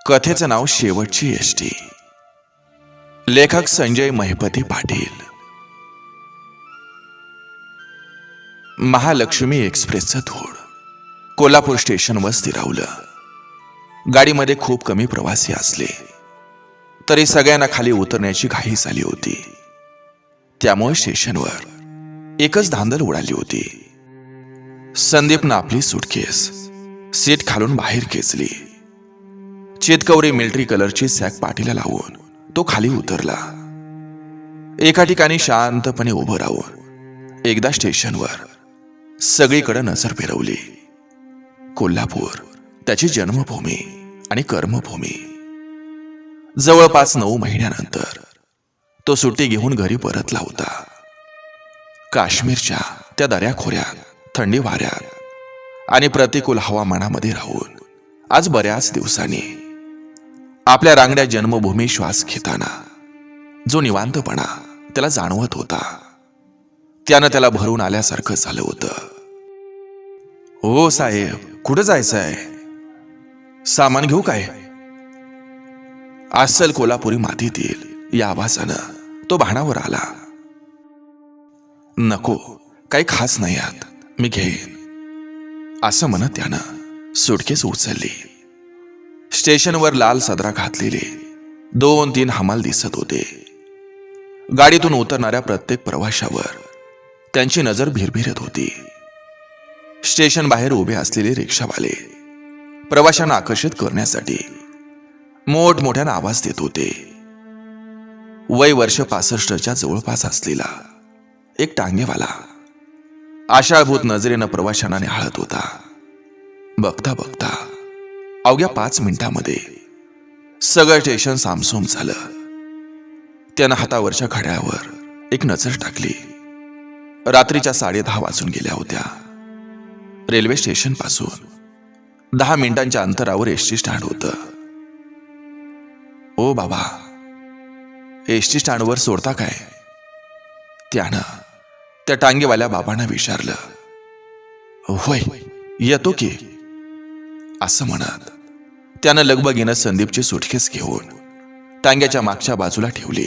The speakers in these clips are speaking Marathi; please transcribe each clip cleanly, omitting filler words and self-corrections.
कथेचं नाव शेवटची एसटी. लेखक संजय महिपती पाटील. महालक्ष्मी एक्सप्रेसचं धूळ कोल्हापूर स्टेशनवर स्थिरावलं. गाडीमध्ये खूप कमी प्रवासी असले तरी सगळ्यांना खाली उतरण्याची घाई झाली होती. त्यामुळे स्टेशनवर एकच धांदल उडाली होती. संदीपनं आपली सुटकेस सीट खालून बाहेर खेचली. चितकवरी मिलिटरी कलरची सॅक पाठीला लावून तो खाली उतरला. एका ठिकाणी शांतपणे उभं राहून एकदा स्टेशनवर सगळीकडे नजर फिरवली. कोल्हापूर त्याची जन्मभूमी आणि कर्मभूमी. जवळपास 9 महिन्यानंतर तो सुट्टी घेऊन घरी परतला होता. काश्मीरच्या त्या दऱ्याखोऱ्यात थंडी वाऱ्यात आणि प्रतिकूल हवामानामध्ये राहून आज बऱ्याच दिवसांनी आपल्या रांगड्या जन्मभूमी श्वास घेताना जो निवांतपणा त्याला जाणवत होता त्यानं त्याला भरून आल्यासारखं झालं होतं. "ओ साहेब, कुठं जायचंय? सामान घेऊ काय?" अस्सल कोल्हापुरी मातीतील या आवाजानं तो भानावर आला. "नको, काही खास नाही आत, मी घेईन," असं म्हणत त्यानं सुटकेस उचलली. स्टेशनवर लाल सदरा घातलेले 2-3 हमाल दिसत होते. गाडीतून उतरणाऱ्या प्रत्येक प्रवाशावर त्यांची नजर भिरभिरत होती. स्टेशन बाहेर उभे असलेले रिक्षावाले प्रवाशांना आकर्षित करण्यासाठी मोठमोठ्यानं आवाज देत होते. वय वर्ष 65च्या जवळपास असलेला एक टांगेवाला आशाळभूत नजरेनं प्रवाशांना निहाळत होता. बघता बघता अवघ्या 5 मिनिटांमध्ये सगळं स्टेशन सामसूम झालं. त्यानं हातावरच्या घड्याळावर एक नजर टाकली. रात्रीच्या 10:30 वाजून गेल्या होत्या. रेल्वे स्टेशन पासून 10 मिनिटांच्या अंतरावर एसटी स्टँड होतं. "ओ बाबा, एसटी स्टँडवर सोडता काय?" त्यानं त्या टांगेवाल्या बाबांना विचारलं. "होय, येतो की," असं म्हणत त्यानं लगबगीनं संदीपची सुटकेस घेऊन टांग्याच्या मागच्या बाजूला ठेवली.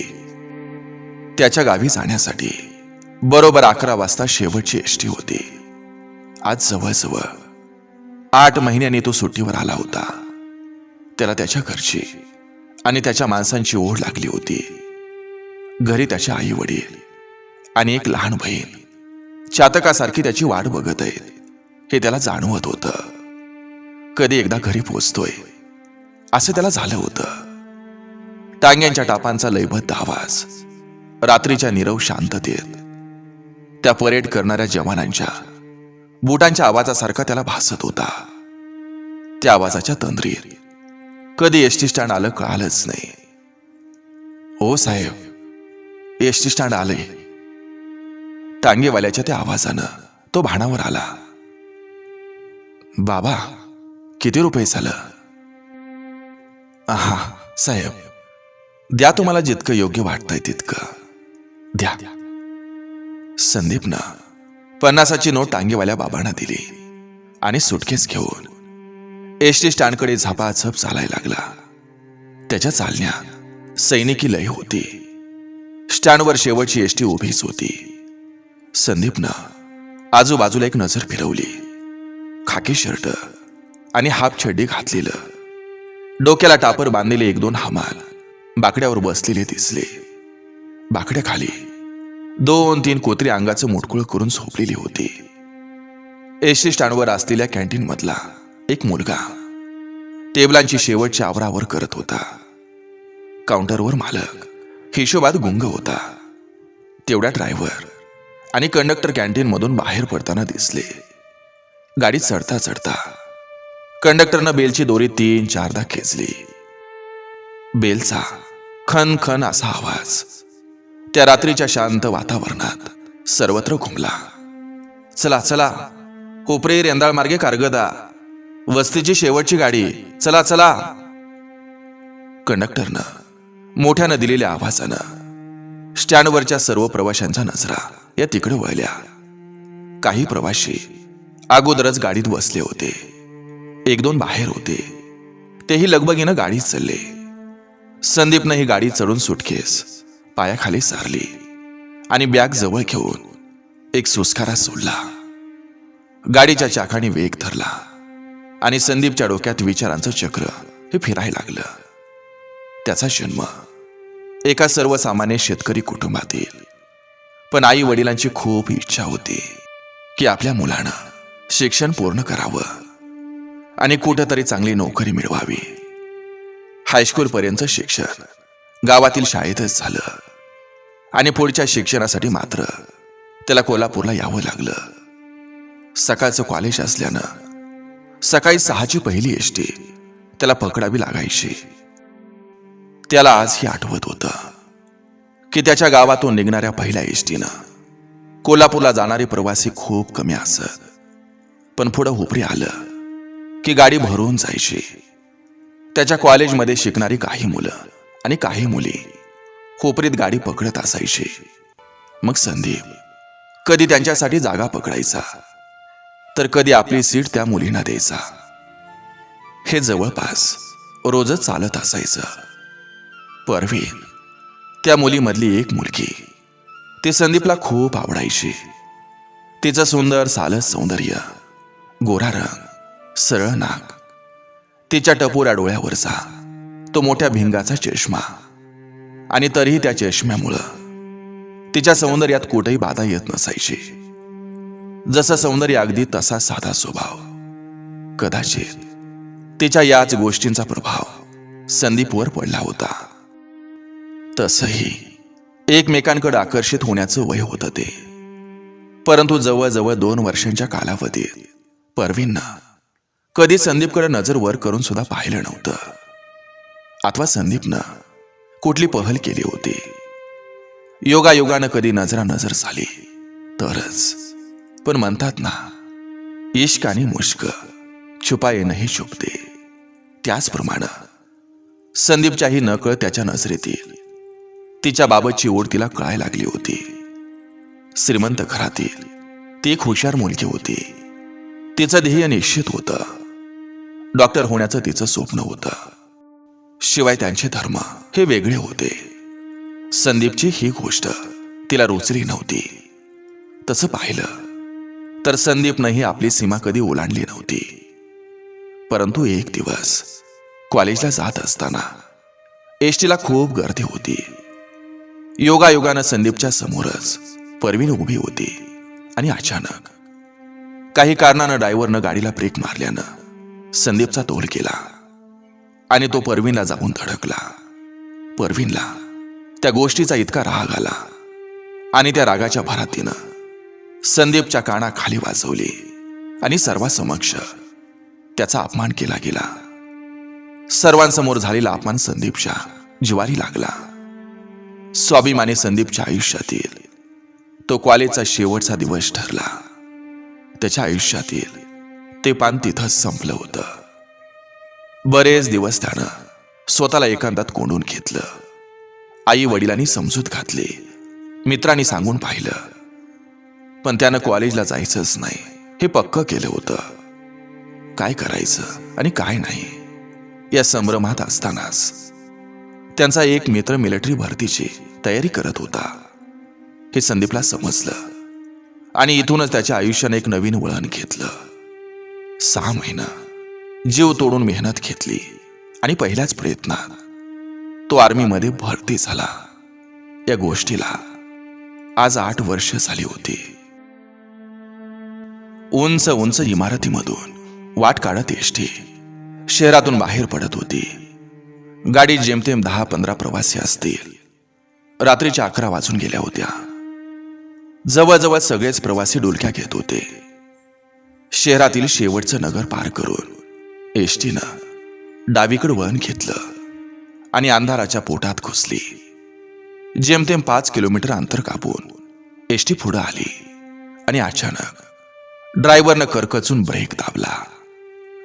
त्याच्या गावी जाण्यासाठी बरोबर 11 वाजता शेवटची एसटी होती. आज जवळजवळ 8 महिन्यांनी तो सुट्टीवर आला होता. त्याला त्याच्या घरची आणि त्याच्या माणसांची ओढ लागली होती. घरी त्याचे आई वडील आणि एक लहान बहीण चातकासारखी त्याची वाट बघत आहेत हे त्याला जाणवत होतं. कधी एकदा घरी पोचतोय असं त्याला झालं होतं. टांग्यांच्या टापांचा लयबद्ध आवाज रात्रीच्या नीरव शांततेत त्या परेड करणाऱ्या जवानांच्या बुटांच्या आवाजासारखा त्याला भासत होता. त्या आवाजाच्या तंद्रीत कधी एसटी स्टँड आलं कळालंच नाही. "ओ साहेब, एसटी स्टँड आलंय," टांगेवाल्याच्या त्या आवाजानं तो भानावर आला. "बाबा, किती रुपये झालं?" "आहा साहेब, द्या, तुम्हाला जितकं योग्य वाटतंय तितकं द्या." संदीपनं 50ची नोट टांगेवाल्या बाबांना दिली आणि सुटकेस घेऊन एसटी स्टँडकडे झपाझप चालायला लागला. त्याच्या चालण्यात सैनिकी लय होती. स्टँडवर शेवटची एसटी उभीच होती. संदीपनं आजूबाजूला एक नजर फिरवली. खाकी शर्ट आणि हाफ चड्डी घातलेलं, डोक्याला टापर बांधलेले 1-2 हमाल बाकड्यावर बसलेले दिसले. बाकड्याखाली 2-3 कोत्री अंगाचं मुटकुळ करून झोपलेली होती. एसटी स्टँडवर असलेल्या कॅन्टीन मधला एक मुलगा टेबलांची शेवटची आवरावर करत होता. काउंटरवर मालक हिशोबात गुंग होता. तेवढ्या ड्रायव्हर आणि कंडक्टर कॅन्टीन मधून बाहेर पडताना दिसले. गाडी चढता चढता कंडक्टरनं बेलची दोरी 3-4दा खेचली. बेलचा खन खन असा आवाज त्या रात्रीच्या शांत वातावरणात सर्वत्र घुमला. "चला चला, कोपरे रेंदाळ मार्गे कारगदा, वस्तीची शेवटची गाडी, चला चला." कंडक्टरनं मोठ्यानं दिलेल्या आवाजानं स्टँडवरच्या सर्व प्रवाशांच्या नजरा या तिकडे वळल्या. काही प्रवासी अगोदरच गाडीत बसले होते. 1-2 बाहेर होते. तेही लगबगीनं गाडीत चालले. संदीपनं ही गाडी चढून सुटकेस पायाखाली सारली आणि बॅग जवळ घेऊन एक सुस्कारा सोडला. गाडीच्या चाकाने वेग धरला आणि संदीपच्या डोक्यात विचारांचं चक्र हे फिरायला लागलं. त्याचा जन्म एका सर्वसामान्य शेतकरी कुटुंबातील, पण आई वडिलांची खूप इच्छा होती की आपल्या मुलानं शिक्षण पूर्ण करावं आणि कुठेतरी चांगली नोकरी मिळवावी. हायस्कूल पर्यंत शिक्षण गावातील शाळेतच झालं आणि पुढच्या शिक्षणासाठी मात्र त्याला कोल्हापूरला यावं लागलं. सकाळचं कॉलेज असल्यानं सकाळी 6ची पहिली एसटी त्याला पकडावी लागायची. त्याला आजही आठवत होतं की त्याच्या गावातून निघणाऱ्या पहिल्या एसटीनं कोल्हापूरला जाणारे प्रवासी खूप कमी असत, पण पुढं हुपरी आलं की गाडी भरून जायची. त्याच्या कॉलेजमध्ये शिकणारी काही मुलं आणि काही मुली हुपरीत गाडी पकडत असायची. मग संदीप कधी त्यांच्यासाठी जागा पकडायचा, तर कधी आपली सीट त्या मुलींना द्यायचा. हे जवळपास रोजच चालत असायचं. परवीन, त्या मुलीमधली एक मुलगी, ती संदीपला खूप आवडायची. तिचं सुंदर सालस सौंदर्य, गोरा रंग, सरळ नाक, तिच्या टपोऱ्या डोळ्यावरचा तो मोठ्या भिंगाचा चष्मा, आणि तरीही त्या चष्म्यामुळं तिच्या सौंदर्यात कुठेही बाधा येत नसायची. जसं सौंदर्य अगदी तसा साधा स्वभाव. कदाचित तिच्या याच गोष्टींचा प्रभाव संदीपवर पडला होता. तसंही एकमेकांकडे आकर्षित होण्याचं वय होतं ते. परंतु जवळजवळ 2 वर्षांच्या कालावधीत परवीननं कधी संदीपकडे नजर वर करून सुद्धा पाहिलं नव्हतं. अथवा संदीपनं कुठली पहल केली होती. योगायोगानं कधी नजरानजर झाली तरच. पण म्हणतात ना, इश्क आणि मुश्क छुपाये नाही छुपते, त्याचप्रमाणे संदीपच्याही नकळ त्याच्या नजरेतील तिच्या बाबतची ओढ तिला कळायला लागली होती. श्रीमंत घरातील ती एक हुशार मुलगी होती. तिचं ध्येय निश्चित होतं. डॉक्टर होण्याचं तिचं स्वप्न होतं. शिवाय त्यांचे धर्म हे वेगळे होते. संदीपची ही गोष्ट तिला रुचली नव्हती. तसं पाहिलं तर संदीपनंही आपली सीमा कधी ओलांडली नव्हती. परंतु एक दिवस कॉलेजला जात असताना एसटीला खूप गर्दी होती. योगायोगानं संदीपच्या समोरच परवीन उभी होती आणि अचानक काही कारणानं ड्रायव्हरनं गाडीला ब्रेक मारल्यानं संदीपचा तोल गेला आणि तो परवीनला जाऊन धडकला. परवीनला त्या गोष्टीचा इतका राग आला आणि त्या रागाच्या भरात तिनं संदीपच्या कानाखाली वाजवली आणि सर्वांसमक्ष त्याचा अपमान केला गेला. सर्वांसमोर झालेला अपमान संदीपच्या जिवारी लागला. स्वाभिमानी संदीपच्या आयुष्यातील तो कॉलेजचा शेवटचा दिवस ठरला. त्याच्या आयुष्यातील ते पान तिथंच संपलं होतं. बरेच दिवस त्यानं स्वतःला एकांतात कोंडून घेतलं. आई वडिलांनी समजूत घातली, मित्रांनी सांगून पाहिलं, पण त्यानं कॉलेजला जायचंच नाही हे पक्क केलं होतं. काय करायचं आणि काय नाही या संभ्रमात असतानाच त्यांचा एक मित्र मिलिटरी भरतीची तयारी करत होता हे संदीपला समजलं आणि इथूनच त्याच्या आयुष्याने एक नवीन वळण घेतलं. 6 महिना जीव तोडून मेहनत घेतली आणि पहिल्याच प्रयत्नात तो आर्मीमध्ये भरती झाला. या गोष्टीला आज 8 वर्ष झाली होती. उंच उंच इमारतीमधून वाट काढत एसटी शहरातून बाहेर पडत होती. गाडीत जेमतेम 10-15 प्रवासी असतील. रात्रीच्या 11 वाजून गेल्या होत्या. जवळजवळ सगळेच प्रवासी डुलक्या घेत होते. शहरातील शेवटचं नगर पार करून एसटीनं डावीकडे वळण घेतलं आणि अंधाराच्या पोटात घुसली. जेमतेम 5 किलोमीटर अंतर कापून एसटी पुढे आली आणि अचानक ड्रायव्हरनं करकचून ब्रेक दाबला.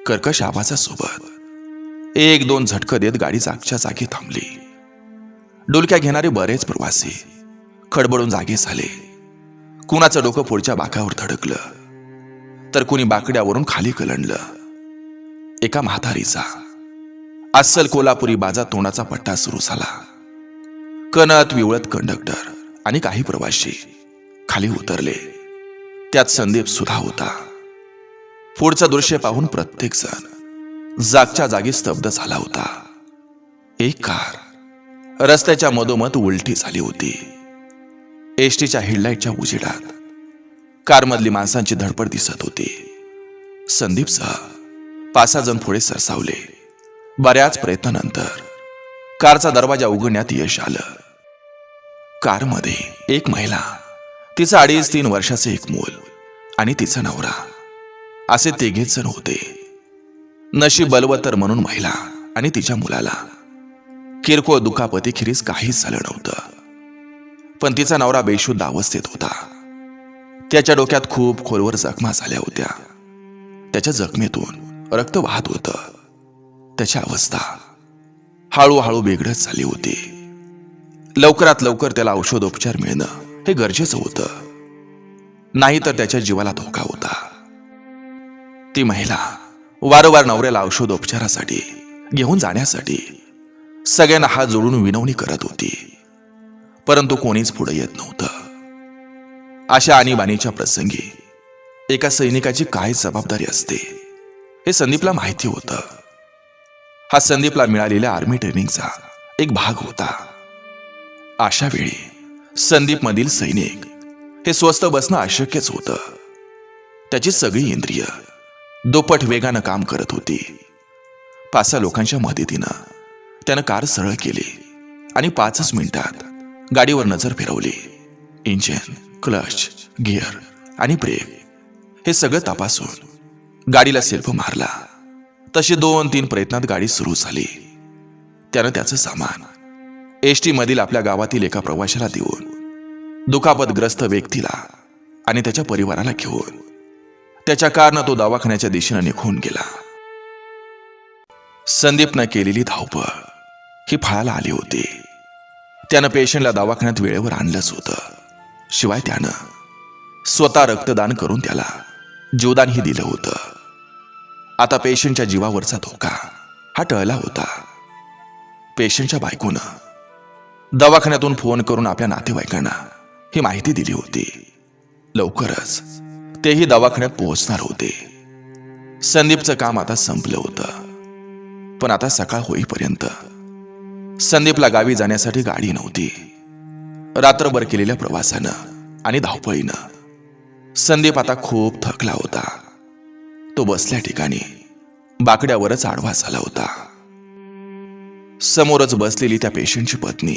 कर्कश आवाजासोबत 1-2 झटकं देत गाडी जागच्या जागी थांबली. डुलक्या घेणारे बरेच प्रवासी खडबडून जागे झाले. कुणाचं डोकं पुढच्या बाकावर धडकलं तर कुणी बाकड्यावरून खाली कलंडलं. एका म्हातारीचा अस्सल कोल्हापुरी बाजा तोंडाचा पट्टा सुरू झाला. कणत विवळत कंडक्टर आणि काही प्रवासी खाली उतरले. त्यात संदीप सुद्धा होता. पुढचं दृश्य पाहून प्रत्येक जण जागच्या जागी स्तब्ध झाला होता. एक कार रस्त्याच्या मधोमध उलटी झाली होती. एसटीच्या हेडलाईटच्या उजेडात कारमधली माणसांची धडपड दिसत होती. संदीपसह 5-6 जण पुढे सरसावले. बऱ्याच प्रयत्नानंतर कारचा दरवाजा उघडण्यात यश आलं. कारमध्ये एक महिला, तिचं 2.5-3 वर्षाचं एक मूल आणि तिचा नवरा असे 3 जण होते. नशीब बलवत्तर म्हणून महिला आणि तिच्या मुलाला किरकोळ दुखापतीखेरीज काहीच झालं नव्हतं. पण तिचा नवरा बेशुद्ध अवस्थेत होता. त्याच्या डोक्यात खूप खोलवर जखमा झाल्या होत्या. त्याच्या जखमेतून रक्त वाहत होतं. त्याची अवस्था हळूहळू बिघडत झाली होती. लवकरात लवकर त्याला औषधोपचार मिळणं हे गरजेचं होतं, नाहीतर त्याच्या जीवाला धोका होता. ती महिला वारंवार नवऱ्याला औषधोपचारासाठी घेऊन जाण्यासाठी सगळ्यांना हात जोडून विनवणी करत होती, परंतु कोणीच पुढे येत नव्हतं. अशा आणीबाणीच्या प्रसंगी एका सैनिकाची काय जबाबदारी असते हे संदीपला माहिती होतं. हा संदीपला मिळालेल्या आर्मी ट्रेनिंगचा एक भाग होता. अशा वेळी संदीप मधील सैनिक हे स्वस्थ बसणं अशक्यच होतं. त्याची सगळी इंद्रिय दुप्पट वेगानं काम करत होती. 5-6 लोकांच्या मदतीनं त्यानं कार सरळ केली आणि 5च मिनिटात गाडीवर नजर फिरवली. इंजिन, क्लच, गिअर आणि ब्रेक हे सगळं तपासून गाडीला सेल्फ मारला. तशी 2-3 प्रयत्नात गाडी सुरू झाली. त्यानं त्याचं सामान एसटी मधील आपल्या गावातील एका प्रवाशाला देऊन दुखापतग्रस्त व्यक्तीला आणि त्याच्या परिवाराला घेऊन त्याच्या कारनं तो दवाखान्याच्या दिशेनं निघून गेला. संदीपनं केलेली धावपळ ही फळाला आली होती. त्यानं पेशंटला दवाखान्यात वेळेवर आणलंच होतं. शिवाय त्यानं स्वतः रक्तदान करून त्याला जीवदानही दिलं होतं. आता पेशंटच्या जीवावरचा धोका हा टळला होता. पेशंटच्या बायकोनं दवाखान्यातून फोन करून आपल्या नातेवाईकांना ही माहिती दिली होती. लवकरच तेही दवाखान्यात पोहोचणार होते. संदीपचं काम आता संपलं होतं. पण आता सकाळ होईपर्यंत संदीपला गावी जाण्यासाठी गाडी नव्हती. रात्रभर केलेल्या प्रवासानं आणि धावपळीनं संदीप आता खूप थकला होता. तो बसल्या ठिकाणी बाकड्यावरच आडवा झाला होता. समोरच बसलेली त्या पेशंटची पत्नी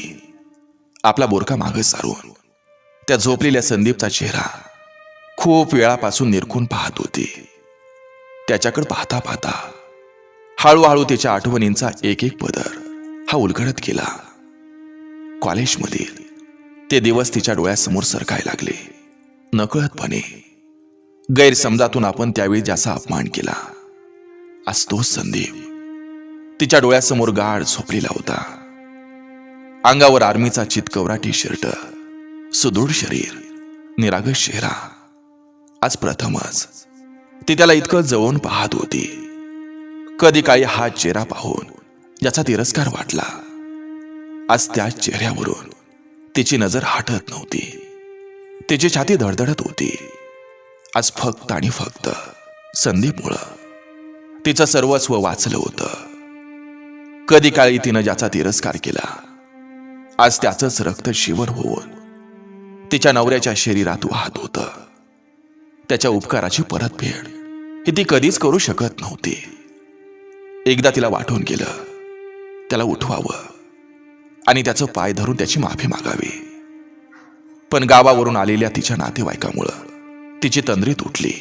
आपला बोरका मागे सारून त्या झोपलेल्या संदीपचा चेहरा खूप वेळापासून निरखून पाहत होती. त्याच्याकडे पाहता पाहता हळूहळू तिच्या आठवणींचा एक एक पदर हा उलगडत गेला. कॉलेजमधील ते दिवस तिच्या डोळ्यासमोर सरकायला लागले. नकळतपणे गैरसमजातून आपण त्यावेळी ज्याचा अपमान केला, आज तोच संदीप तिच्या डोळ्यासमोर गाढ झोपलेला होता. अंगावर आर्मीचा चितकवरा टी-शर्ट, सुदृढ शरीर, निरागस चेहरा. आज प्रथमच ती त्याला इतकं जवळून पाहत होती. कधी काळी हा चेहरा पाहून ज्याचा तिरस्कार वाटला, आज त्या चेहऱ्यावरून तिची नजर हटत नव्हती. तिची छाती धडधडत होती. आज फक्त आणि फक्त संदीपमुळं तिचं सर्वस्व वाचलं होतं. कधी काळी तिनं ज्याचा तिरस्कार केला, आज त्याचंच रक्त शिवर होऊन तिच्या नवऱ्याच्या शरीरात वाहत होतं. त्याच्या उपकाराची परतफेड ही ती कधीच करू शकत नव्हती. एकदा तिला वाटून गेलं, त्याला उठवावं आणि त्याचं पाय धरून त्याची माफी मागावी. पण गावावरून आलेल्या तिच्या नातेवाईकामुळं तिची तंद्री तुटली.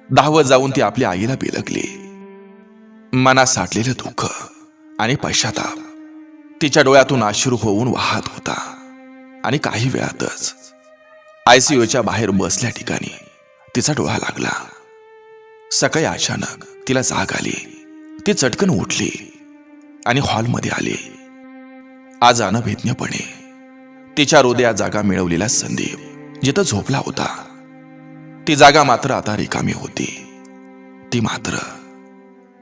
धावत जाऊन ती आपल्या आईला बिलगली. मनात साठलेलं दुःख आणि पश्चाताप तिच्या डोळ्यातून अश्रू होऊन वाहत होता. आणि काही वेळातच ICUच्या बाहेर बसल्या ठिकाणी तिचा डोळा लागला. सकाळी अचानक तिला जाग आली. ती चटकन उठली आणि हॉलमध्ये आली. आज अनभिज्ञपणे तिच्या हृदयात जागा मिळवलेला संदीप जिथं झोपला होता, ती जागा मात्र आता रिकामी होती. ती मात्र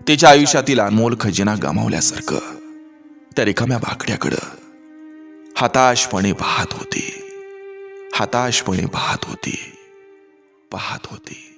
तिच्या आयुष्यातील अनमोल खजिना गमावल्यासारखं त्या रिकाम्या बाकड्याकडं हताशपणे पाहत होती.